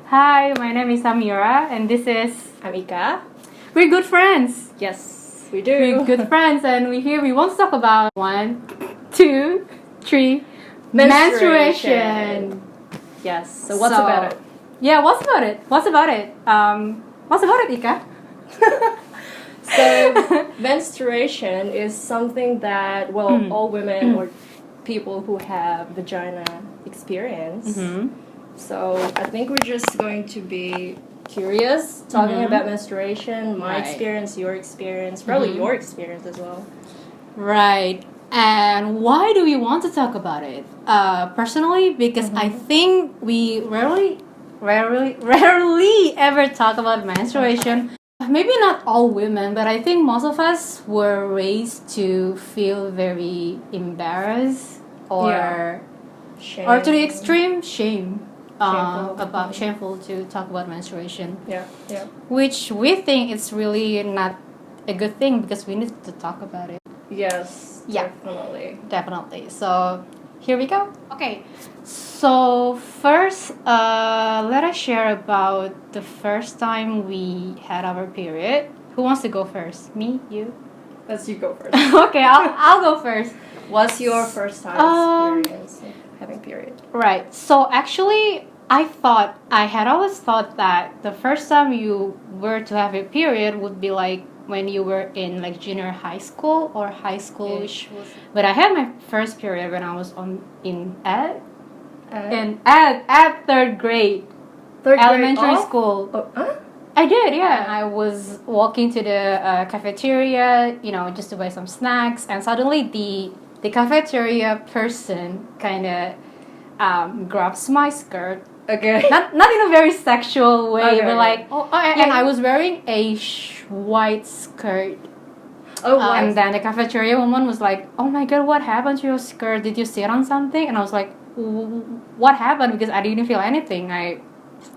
Hi, my name is Amira, and this is Amika. We're good friends. Yes, we do. We're good friends, and we want to talk about 1, 2, 3, Menstruation. Yes. So what's about it? Yeah, what's about it? What's about it, Ika? So menstruation is something that all women or people who have vagina experience. So I think we're just going to be curious, talking about menstruation, my experience, your experience, probably your experience as well. Right. And why do we want to talk about it? Personally, because I think we rarely ever talk about menstruation. Maybe not all women, but I think most of us were raised to feel very embarrassed or to the extreme shameful to talk about menstruation. Yeah. Which we think it's really not a good thing because we need to talk about it. Yes. Yeah. Definitely. So here we go. Okay. So first, let us share about the first time we had our period. Who wants to go first? Me? You? Let's you go first. Okay, I'll go first. What's your first time experience having period? Right. So actually, I had always thought that the first time you were to have a period would be like when you were in like junior high school or high school-ish. But I had my first period when I was in third grade. Elementary school. I did, yeah. I was walking to the cafeteria, just to buy some snacks, and suddenly the cafeteria person kind of grabs my skirt. Okay. Not in a very sexual way, but like, and I was wearing a white skirt. Oh, wow. And then the cafeteria woman was like, "Oh my god, what happened to your skirt? Did you sit on something?" And I was like, "What happened?" Because I didn't feel anything.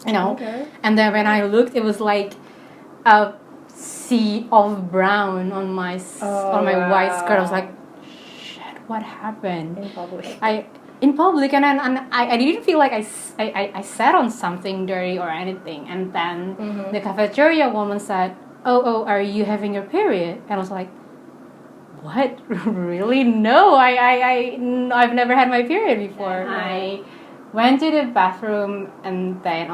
Okay. And then when I looked, it was like a sea of brown on my white skirt. I was like, "Shit, what happened?" In public, and I didn't feel like I sat on something dirty or anything. And then the cafeteria woman said, "Oh, are you having your period?" And I was like, "What? Really? No, I've never had my period before." I went to the bathroom, and then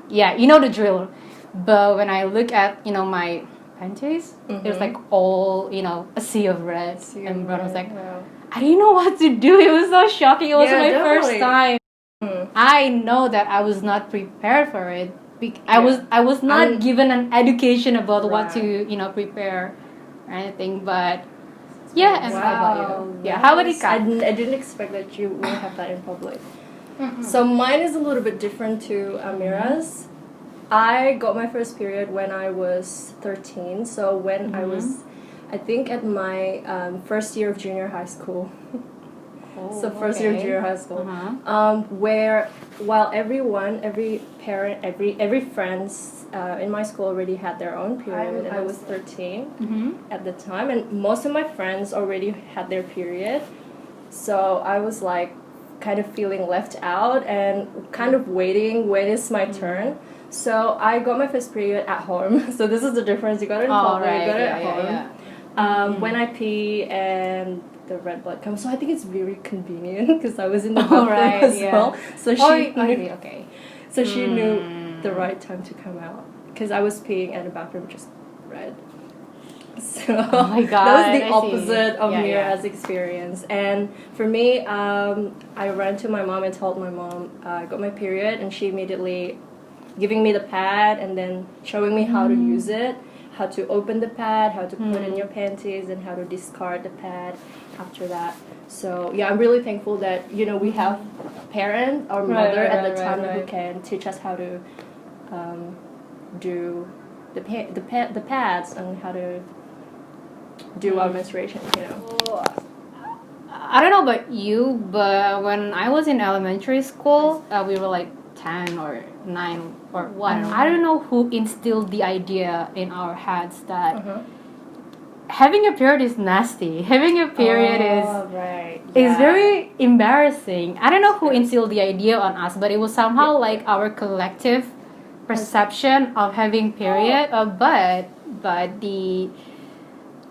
you know the drill. But when I look at my panties, it was like all a sea of red and brown. I was like, I didn't know what to do. It was so shocking. It was my first time. I know that I was not prepared for it. I was not given an education about what to prepare or anything. But and how about you? Yeah, how about you? I didn't expect that you would have that in public. So mine is a little bit different to Amira's. I got my first period when I was 13. So when I was, I think, at my first year of junior high school. First year of junior high school, where while every parent, every friends in my school already had their own period, and I was 13 at the time, and most of my friends already had their period. So I was like kind of feeling left out and kind of waiting, when is my turn. So I got my first period at home. So this is the difference. You got it in public, you got it at home. When I pee and the red blood comes, so I think it's very convenient because I was in the bathroom as well. So she knew the right time to come out because I was peeing and the bathroom just red. So that was the opposite of Mira's experience. And for me, I ran to my mom and told my mom I got my period, and she immediately giving me the pad and then showing me how to use it, how to open the pad, how to put in your panties, and how to discard the pad after that. So I'm really thankful that we have a parent or mother at the time who can teach us how to do the pads and how to do our menstruation. I don't know about you, but when I was in elementary school, we were like 10 or 9 or what. I don't know who instilled the idea in our heads that having a period is nasty. Having a period is is very embarrassing. I don't know who instilled the idea on us, but it was somehow like our collective perception of having period. But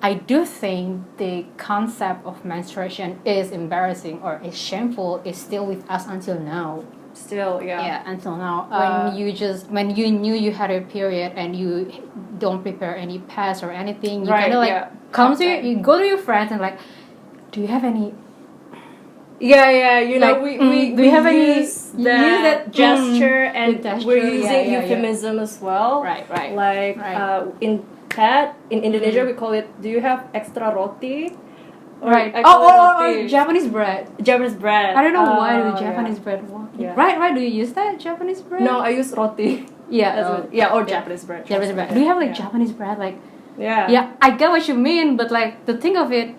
I do think the concept of menstruation is embarrassing or is shameful is still with us until now. Still, Yeah, until now. When you knew you had a period and you don't prepare any pads or anything, you kind of like you go to your friends and like, do you have any? Yeah, you know, like, we have use that gesture and we're using euphemism as well. Right. Like in Indonesia we call it, do you have extra roti? Or or Japanese bread. Japanese bread. I don't know why the Japanese bread. Yeah. Right. Do you use that Japanese bread? No, I use roti. Or Japanese bread. Japanese bread. Do you have like Japanese bread? Like. Yeah. Yeah, I get what you mean, but like the thing of it,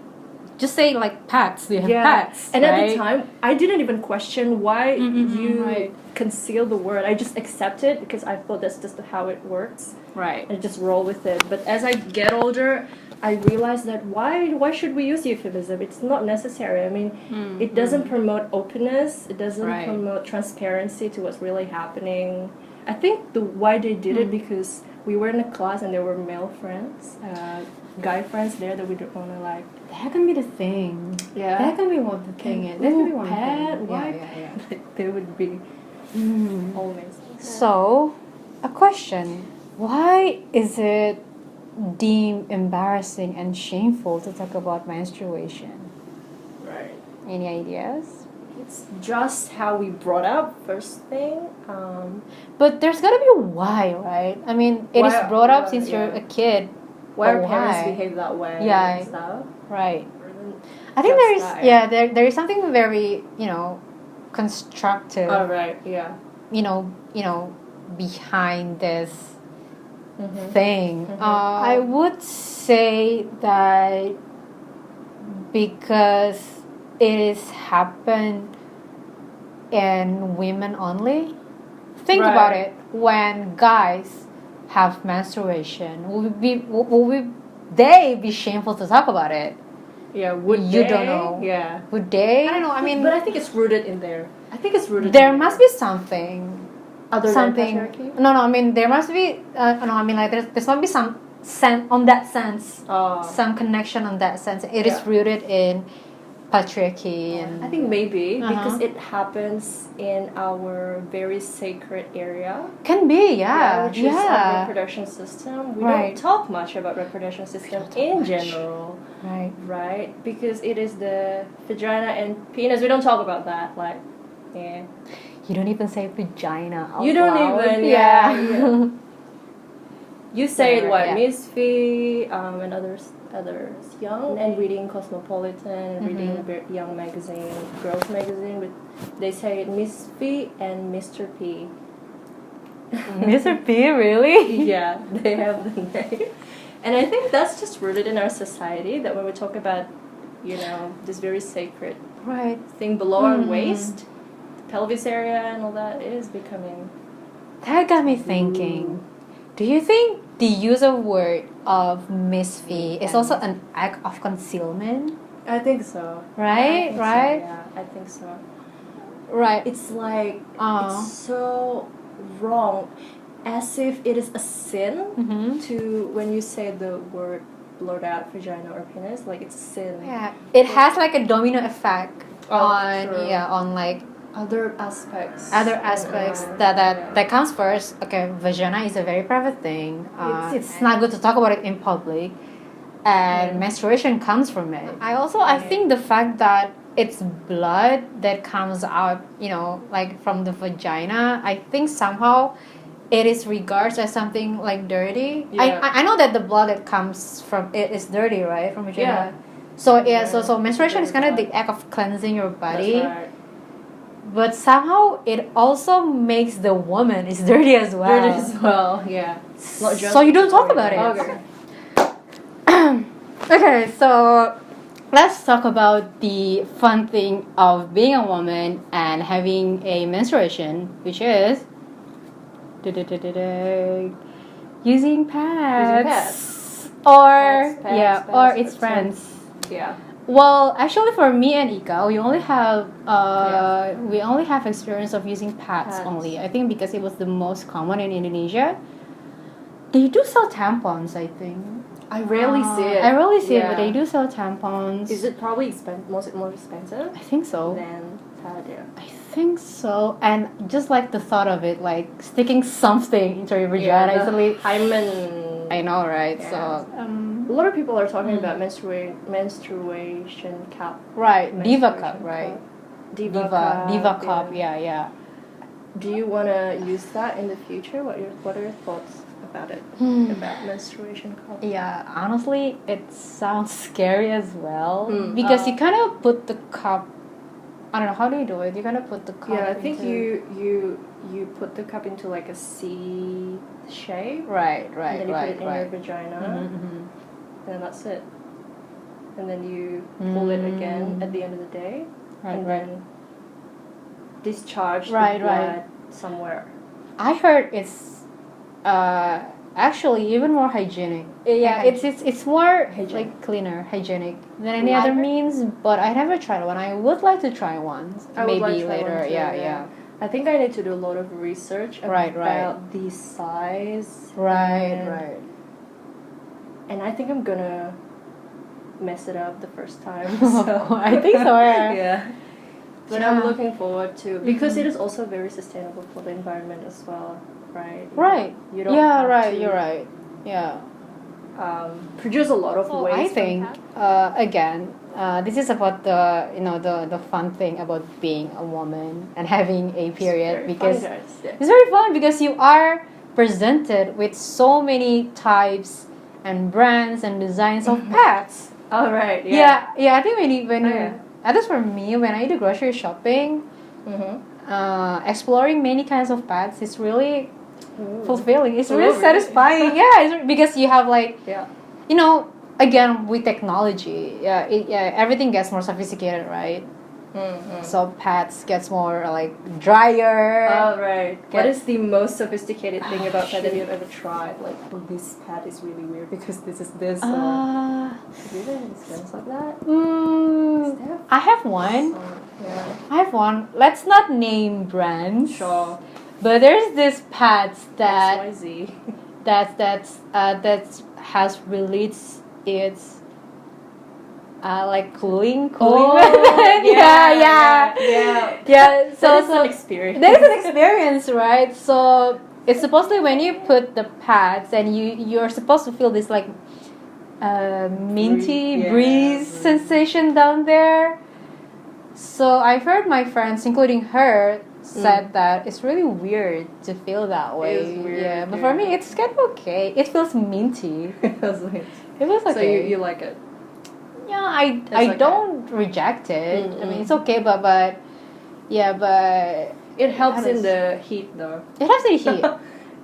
just say like pats. Do you have pats? And at the time, I didn't even question why you conceal the word. I just accept it because I thought that's just how it works. Right. And just roll with it. But as I get older, I realized that why should we use euphemism? It's not necessary. I mean, it doesn't promote openness. It doesn't promote transparency to what's really happening. I think why they did it because we were in a class and there were male friends, guy friends there that we don't want to like. That can be the thing. Yeah. That can be what the thing is. That can be one thing. Why? Yeah. Like, they would be always. So, a question. Why is it deemed embarrassing and shameful to talk about menstruation? Right. Any ideas? It's just how we brought up, first thing. But there's gotta be a why, right? I mean, it is brought up since you're a kid. Why our parents behave that way and stuff. Right. I think there is there is something very, constructive. Oh, right, yeah. Behind this thing. I would say that because it is happened in women only. Think about it. When guys have menstruation, would they be shameful to talk about it? Yeah, would you they? don't know? Yeah, would they? I don't know. I mean, but I think it's rooted in there. I think it's rooted. There must be something. Other than patriarchy? No. I mean, there must be. No, I mean, like there must be some sense on that sense. Some connection on that sense. It is rooted in patriarchy, and I think maybe because it happens in our very sacred area. Can be, which is our reproduction system. We don't talk much about reproduction system in general. Right, because it is the vagina and penis. We don't talk about that. Like, you don't even say vagina out You don't loud. even, You say it, Miss Fee, and others young and reading Cosmopolitan, reading young magazine, girls magazine. They say it Miss Fee and Mr. P. Mr. P, really? Yeah, they have the name. And I think that's just rooted in our society, that when we talk about, this very sacred thing below our waist, the pelvis area and all that, is becoming... That got me thinking. Do you think the use of word of misfit is also an act of concealment? I think so. Right? I think so. Right. It's like, it's so wrong. As if it is a sin to, when you say the word blurred out vagina or penis, like it's a sin. Yeah. It has like a domino effect on like other aspects that comes first. Okay, vagina is a very private thing. It's not good to talk about it in public, and menstruation comes from it. I think the fact that it's blood that comes out, like from the vagina, I think somehow it is regarded as something like dirty. I know that the blood that comes from it is dirty, right, from vagina. So so menstruation is kind of the act of cleansing your body. That's right. But somehow it also makes the woman is dirty as well. Yeah. So you don't talk about it. Okay. Okay, so let's talk about the fun thing of being a woman and having a menstruation, which is using pads. or pets, or it's friends. Yeah. Well, actually, for me and Ika, we only have experience of using pads only. I think because it was the most common in Indonesia. They do sell tampons, I think. I rarely see it. I rarely see it, but they do sell tampons. Is it probably more expensive? I think so. Than pad, yeah. I think so. And just like the thought of it, like sticking something into your vagina, the really hymen. I know, right? Yeah. So a lot of people are talking about menstruation cup. Right, Diva Menstruation cup, right? Diva cup, yeah. Do you want to use that in the future? What are your thoughts about it? About menstruation cup? Yeah, honestly, it sounds scary as well because you kind of put the cup. I don't know, how do you do it? You kind of put the cup. Yeah, I think you put the cup into like a C shape. Right. And then you put it in your vagina, and that's it. And then you pull it again at the end of the day, and then discharge the blood somewhere. I heard it's actually even more hygienic. Yeah, it's more like cleaner, hygienic than any other means. But I never tried one. I would like to try one. Maybe later. Yeah. I think I need to do a lot of research about the size. Right. And I think I'm gonna mess it up the first time. So. I think so. Yeah. But I'm looking forward to because it is also very sustainable for the environment as well, right? Right. You don't have to, you're right. Yeah. Produce a lot of waste. I think again, this is about the fun thing about being a woman and having a period because it's very fun because you are presented with so many types and brands and designs of pads. Oh right. Yeah. I think when at least for me, when I do grocery shopping, exploring many kinds of pads is really fulfilling. It's really satisfying. Yeah, because you have again with technology, everything gets more sophisticated, right? So pads gets more like drier. Oh right. What is the most sophisticated thing about pad that you've ever tried? Like, this pad is really weird because this is this. Have you ever experienced like that? I have one. I have one. Let's not name brands. Sure. But there's this pads that XYZ. that has released its like cooling. Yeah. So it's an experience. There's an experience, right? So it's supposedly when you put the pads and you're supposed to feel this like minty breeze sensation down there. So I've heard my friends, including her, said that it's really weird to feel that way. It is weird, yeah, but for me it's kind of okay. It feels minty. It feels okay. So you like it? Yeah, I don't reject it. I mean, it's okay, but it helps in the heat though. It helps in the heat.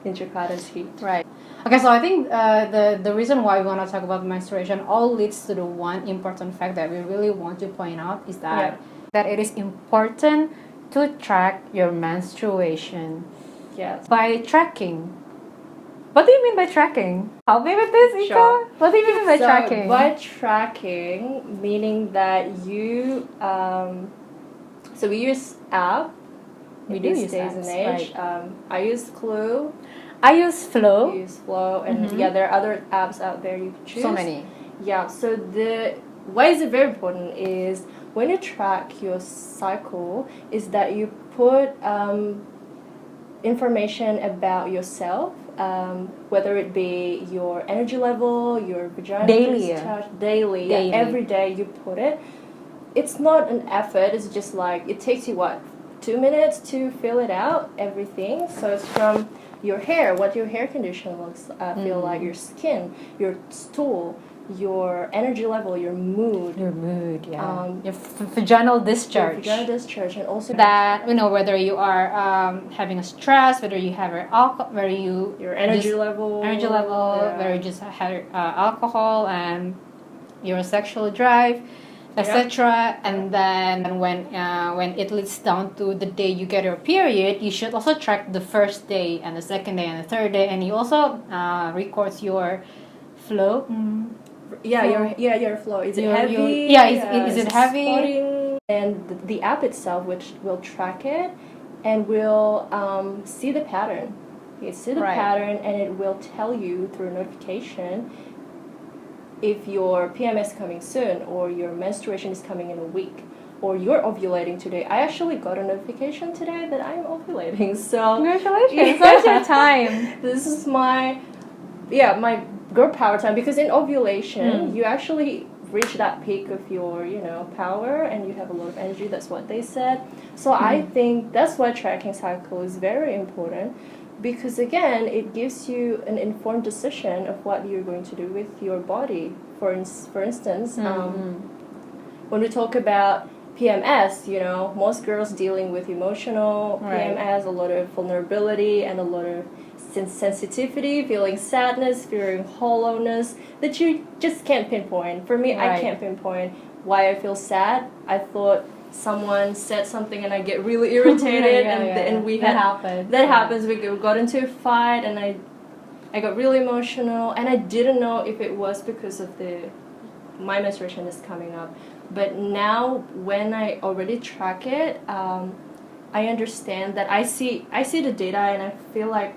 In Jakarta's heat. Right. Okay, so I think the reason why we want to talk about menstruation all leads to the one important fact that we really want to point out is that it is important to track your menstruation. Yes. By tracking. What do you mean by tracking? Help me with this, Ika. Sure. What do you mean by tracking? By tracking, meaning that you so we use app. We do use days apps, and age. right. I use Clue. I use Flow. You use Flow, and there are other apps out there you can choose. So many. Yeah. So why is it very important is when you track your cycle is that you put information about yourself, whether it be your energy level, your vagina daily, every day you put it. It's not an effort. It's just like it takes you 2 minutes to fill it out, everything. So it's from your hair, what your hair condition looks feel like, your skin, your stool, your energy level, your mood. Your vaginal discharge. And also that whether you are having a stress, whether you have your energy level, whether you just have alcohol and your sexual drive, etc. And then when it leads down to the day you get your period, you should also track the first day and the second day and the third day, and you also record your flow. Your flow. Is it heavy? Is it heavy? Spotting? And the app itself, which will track it, and will see the pattern. You see the pattern, and it will tell you through a notification if your PMS is coming soon, or your menstruation is coming in a week, or you're ovulating today. I actually got a notification today that I'm ovulating. So congratulations! What's your time? This is my girl power time, because in ovulation you actually reach that peak of your power, and you have a lot of energy. That's what they said. So I think that's why tracking cycle is very important, because again it gives you an informed decision of what you're going to do with your body. For instance, when we talk about PMS, most girls dealing with emotional PMS, a lot of vulnerability and a lot of sensitivity, feeling sadness, feeling hollowness that you just can't pinpoint. For me, I can't pinpoint why I feel sad. I thought someone said something and I get really irritated, and we that happens. We got into a fight, and I got really emotional, and I didn't know if it was because of my menstruation is coming up. But now when I already track it, I understand that I see the data, and I feel like,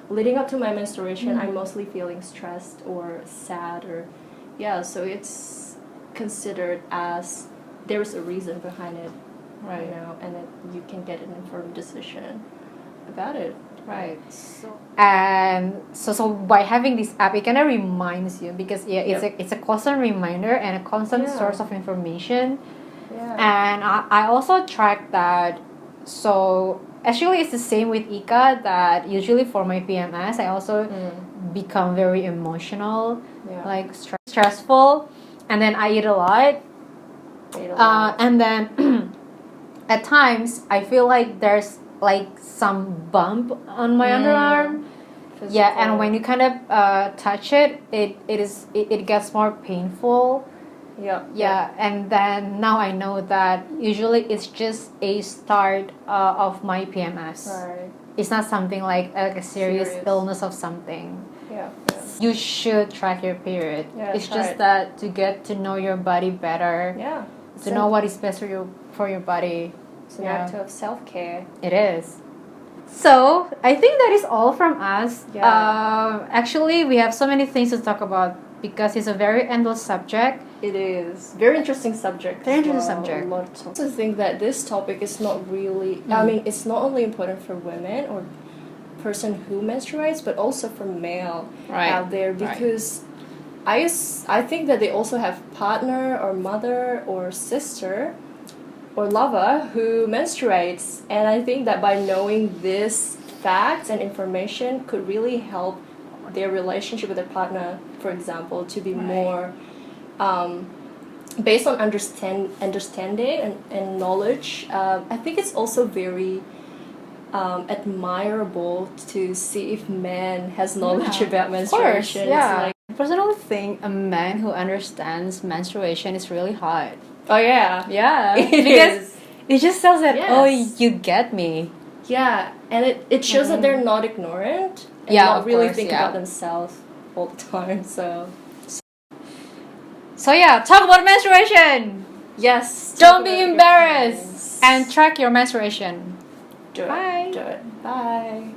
leading up to my menstruation, I'm mostly feeling stressed or sad, so it's considered as there's a reason behind it, and that you can get an informed decision about it. Right. So by having this app, it kind of reminds you, because it's a constant reminder and a constant source of information. Yeah. And I also track that. So actually, it's the same with Ika, that usually for my PMS, I also become very emotional, like stressful, and then I eat a lot. And then at times I feel like there's like some bump on my underarm. Physical. And when you kind of touch it, it gets more painful. And then now I know that usually it's just a start of my PMS. Right. It's not something like a serious illness of something. You should track your period. It's just that to get to know your body better. To know what is best for your body. It's an act of self-care. It is. So I think that is all from us. Actually, we have so many things to talk about, because it's a very endless subject. It is. Very interesting subject. Very interesting subject. I also think that this topic is not really, it's not only important for women or person who menstruates, but also for male out there, because I think that they also have partner or mother or sister or lover who menstruates, and I think that by knowing this facts and information could really help their relationship with their partner, for example, to be more based on understanding and knowledge. I think it's also very admirable to see if man has knowledge about menstruation. I personally think a man who understands menstruation is really hot. Oh yeah. Because it just tells that you get me. And it shows that they're not ignorant and not really think about themselves all the time. So talk about menstruation. Yes. Don't be embarrassed, and track your menstruation. Do it. Bye.